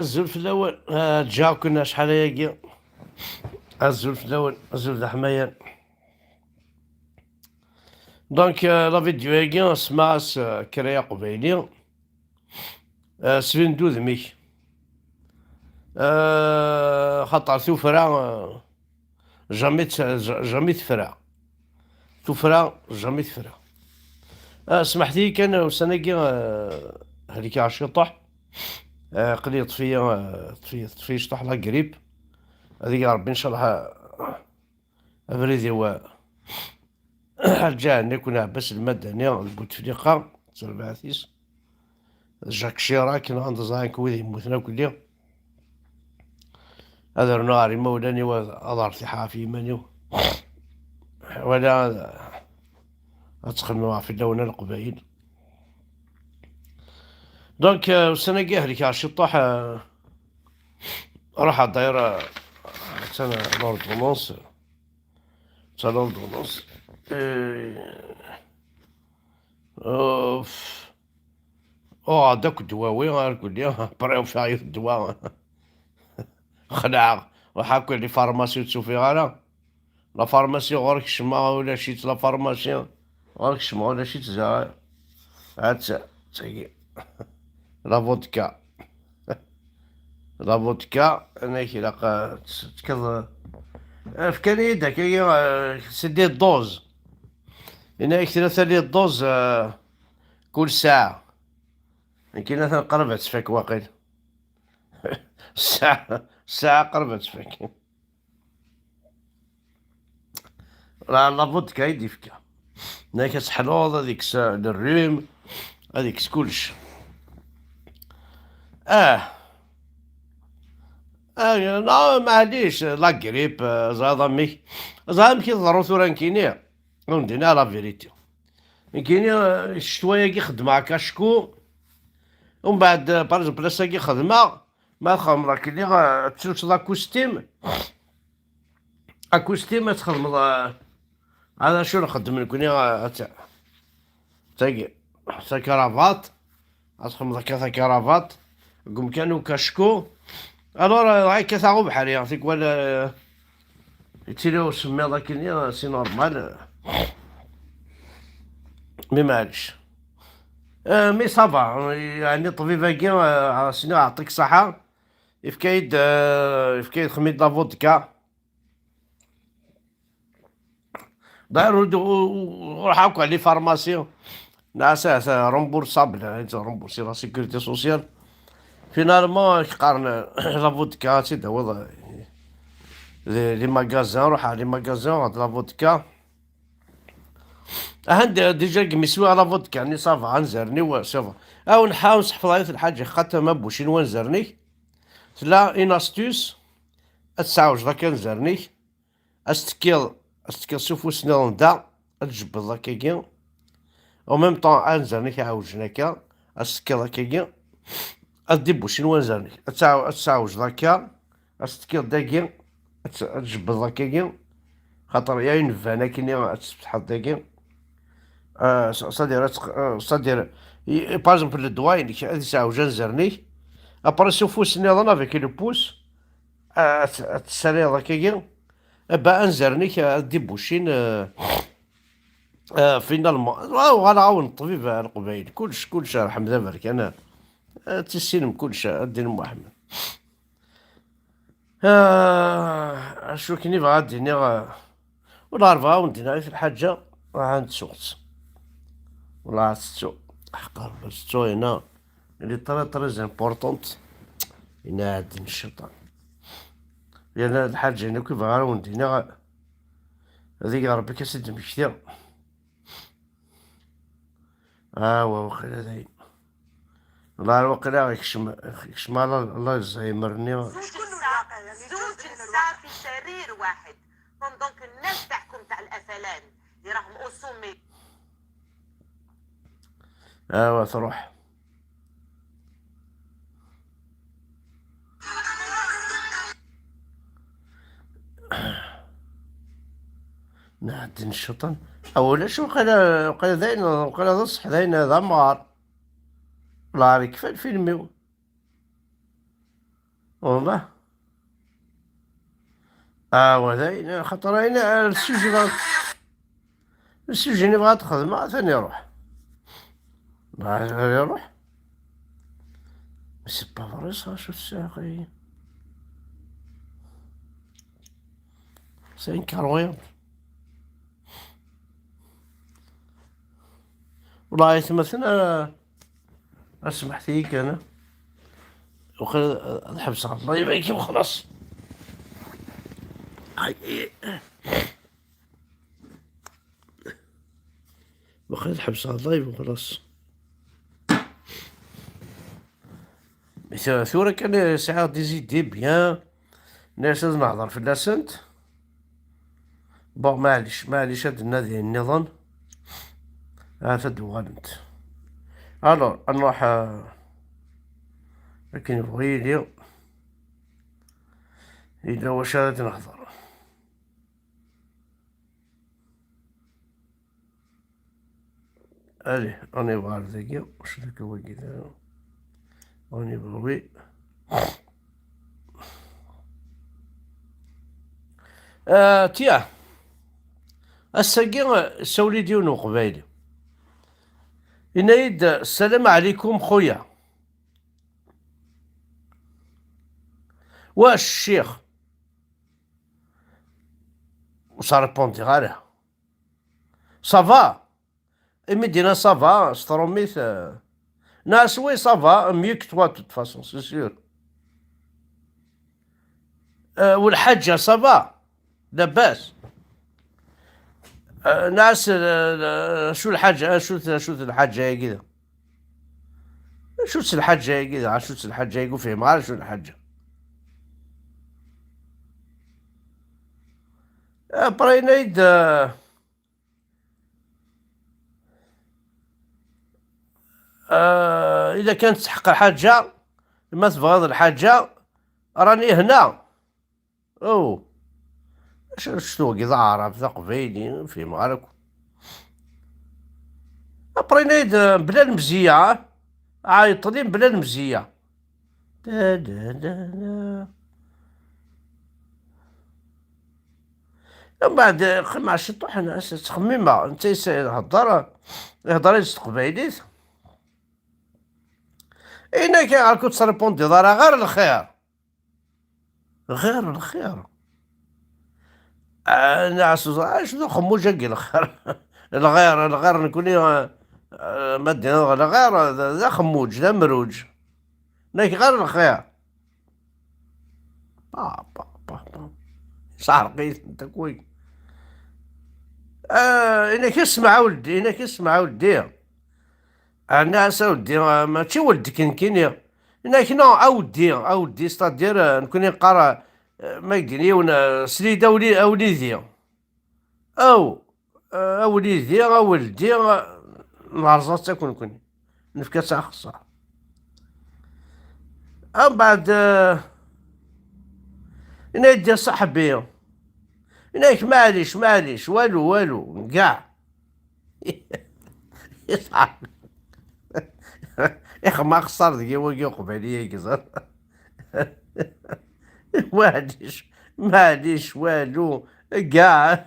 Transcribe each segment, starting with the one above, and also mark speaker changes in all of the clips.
Speaker 1: الزول في الأول جا كنا شحال هاكي. الزول في الأول الزول د حمايان. دونك لا فيديو هاكي سماس كرايا قبيلي سفين دو ذميك خاطر ثوفرا جامي تفرا ثوفرا جامي تفرا. سمحتي كان وسناكي هذيك عالشطح قلي طفي شطح لا قريب هذيك ربي ان شاء الله افريدي و رجعنا كنا عباس المدني البوتفليقة تربعثيس جاك شيراك كان عند زاين كويدي يموتنا كل هذا ناري مولاني وهذا ارتيحها في مانيو ولا اتخدموا في اللون القبائل. دونك والسنة كاع كاع الشطاح راح الدايرة سنة لوردونونس سنة لوردونونس داك الدواوي غنقول ليه بريو في عيط الدواء خلع وحاكل لي فارماسي تشوفي غالا لا فارماسي غورك شما ولا شيت لا فارماسي غورك شما ولا شيت زا عاد تاكي لا فودكا لا فودكا انا كي لاقا تكض في كان يدك سدي الدوز هنا ثلاثة لي الدوز كل ساعة يمكن مثلا قربت فيك واقيلا ساعة قربت فيك لا فودكا يدي فيك هناك سحلوض هذيك الريم هذيك كلش اه لا معليش لا كريب زاد امي زاد كي ضرو ثورا كيني ندينا لا فيريتي كيني الشتوية كي خدمة هكا شكو ومن بعد باغ بلاصة كي خدمة ما تخدم كيني تشوف لاكوستيم اكوستيم تخدم هذا شو نخدم كوني تاقي كرافات تخدم ذاك كرافات قوم كانوا كشكو الور هاي كثاغو بحال يعطيك ولا يتيلو سمي ذاك سي نورمال مي معليش مي صافا يعني الطبيب كي سينو يعطيك صحة يفكايد خميد لا فودكا داير روح هاكا لي فارماسيون ناس رومبورسابل رومبورسي لا سيكوريتي سوسيال فينالمون قارن لا فودكا سيد هو لي ماغازان روح لي ماغازان هاد لا فودكا ديجا كمسوي على فودكا يعني صافا غنزرني وصافا او نحاول نحفظ الحاجة خاطر ما بوشي نزرني لا ان استوس تسعوج ذاك نزرني استكيل سوفو سنال ندا تجبد هكاكيا او ميم طون انزرني عاوجناكا استكيل هكاكيا ادي بوشي نزرني تسعوج ذاكا استكيل داكيا تجبد هكاكيا خاطر يا ينفانا كيني تفتح داكيا صدير باغ اكزومبل الدواين هادي تعاوج نزرني ابري سوفو سنال افيك لو بوس تسالي هكاكيا با انزرني ادي بوشين فينالمون غنعاون الطبيب القبايل كلش رحم دابا انا تسلم كلش الدين محمد شو كني بغا ديني ولا رفا وندينا في الحاجة عند سوقت ولا ستو حقا ستو هنا اللي تري امبورطونت هنا عند الشيطان لأن هاد الحاجة هنا كيف غا وندينا هذيك ربي كاسد مكتير وقيلا داين والله وقيلا يكشم على الله يزيمرني
Speaker 2: زوج نساء في سرير واحد دونك الناس تحكم تاع الافلان اللي راهم اوسومي
Speaker 1: تروح نعدي الشيطان اولا شو وقيلا داين وقيلا صح داين هذا مار الله عليك كيف الفيلم والله. وذاين خاطر أنا السجن يبغى تخدمه ثاني يروح. يروح. سي با فري صا شوف الساقي. سي انكرويبل. والله يتمثلنا اسمح فيك انا وخذ الحبس على الله يبارك وخلاص. وخذ الحبس على الله وخلاص. ثورة كان ساعات دي بيان ناس نهضر في اللاسنت. بون معليش هاد النادي النظام تدوغلنت. الور نروح لكن يبغي لي إلا واش غادي نهضر. الي راني بغا دقيقة واش داك هو كذا راني بغوي. تيا الساقي سولي ديونو قبايلي ينايد السلام عليكم خويا واش الشيخ وصار بونتي غارها صافا مدينة صافا ستروميت ناس وي صافا ميك توا توت فاسون سي سيور. والحاجة صافا لاباس. ناس شو الحاجة شو الحاجة هي كذا شو الحاجة هي كذا شو الحاجة يقول فيه ما عارف شو الحاجة. برينيد إذا كانت تحق الحاجة ما تبغض الحاجة راني هنا. أو شنو كذا عرب ذا قبيلي في مالك. برينيد بلا المزية عايطين بلا المزية. دا دا دا دا. من بعد مع شي طوح ناس تخميمة انت يهضر قبايليت. إنا كي راكو تريبوندي راه غير الخير غير الخير. ناس شنو خموجة كي الخير الغير نكوني مدينة الغير ذا خموج ذا مروج لكن غير الخير. صارقيت انت كوي. انك اسمع ولدي الناس ولدي ماشي ولدك نكيني انك نو اودي ستادير نكوني نقرا ما يديني ونا سليده وليدي او وليدي ولدي العرزات تكون كوني نفكا ساعة خصها. من بعد انا يدي صاحبي هناك معليش والو كاع. يا اخي ما خسر دقي وقي قبالي كزر. معليش والو كاع.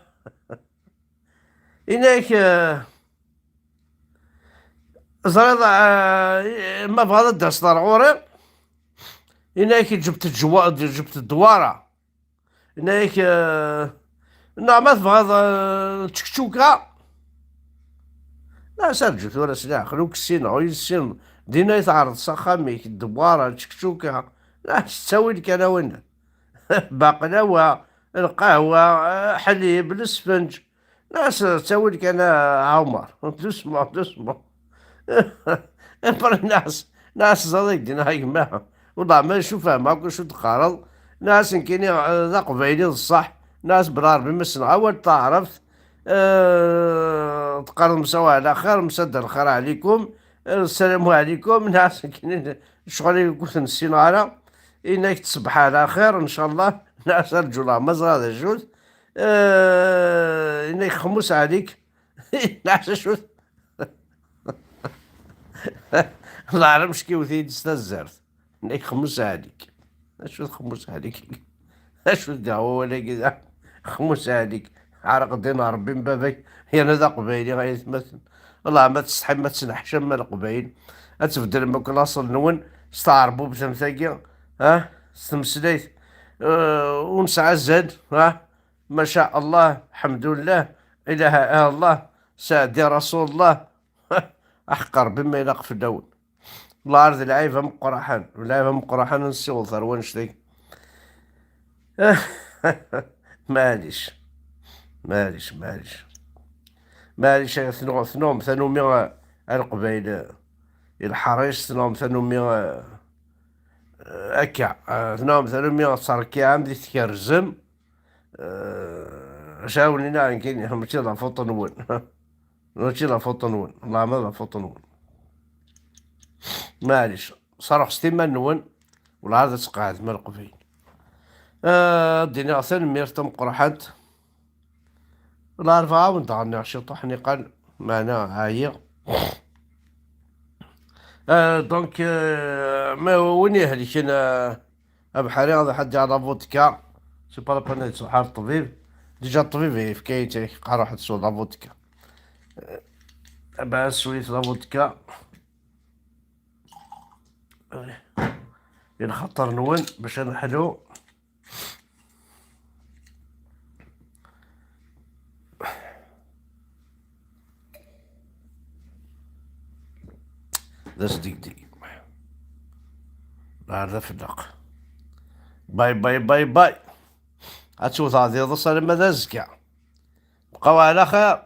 Speaker 1: هناك زريض ما بغا درس ضروري. هناك جبت الدوارة. هناك نعم ما تبغى تشكشوكا لا سرجت ولا سلاح خلوك السين غير السين دينا يتعرض سخاميك الدوارة تشكشوكا لا تسوي لك انا وين بقلاوة القهوة حليب الاسفنج ناس تسوي لك انا عمر تسمع ناس صديق دينا هاي معها والله ما نشوفها ماكو شو تقارض. ناس كاينين ذا قبايلي الصح ناس براربي مسنا اول تعرفت تقارض مسوا على خير مسد الخير عليكم السلام عليكم. ناس كاينين شغل كنت نسينا على انك تصبح على خير ان شاء الله. ناس الرجل مزرعة الجود انك خمس عليك. ناس شو الله عارف مش كيف تستزرت انك خمس عليك. اشو تخمس عليك؟ اشو الدعوة ولا كذا خمس عليك؟ عرق دينار بين بابك، هي انا ذا قبايلي غيتمثل. والله ما تستحي ما تسنحش ما القبايل. اتبدل ما كل اصل نون استعربوا بتمثاقيا. ها استمسليت. ونسعى زاد. ها ما شاء الله الحمد لله. اله الا الله. سعدي رسول الله. احقر بما يلاق في الدول. الله عرض العيبة مقرحان العيبة مقرحان نسيو ثروان شتي. معليش معليش ثنوم ثنومي القبيل الحريص ثنوم ثنومي أكا ثنوم ثنومي صاركي عام دي تكرزم. شاولي نعم كيني ماشي لا فوطن ون. ماشي لا فوطن ون والله ما لا فوطن ون. معليش صرخ ستيما نون والعرض تقعد من القبيل. دينا غسان ميرتم قرحت. لا رفعة ونطغني عشي طحني قال معنا عايق. دونك ما وين يهلك انا بحالي هذا حد على فودكا. سي با لابان تروح الطبيب. ديجا الطبيب في كايتي قال روح تسوي لا فودكا. باس سويت لا فودكا. الخطر نون باش نحلو. داس ديك ديك هذا فدق. باي باي باي باي. هتشوف هذه ضصر ماذا زكا. بقاو على خير.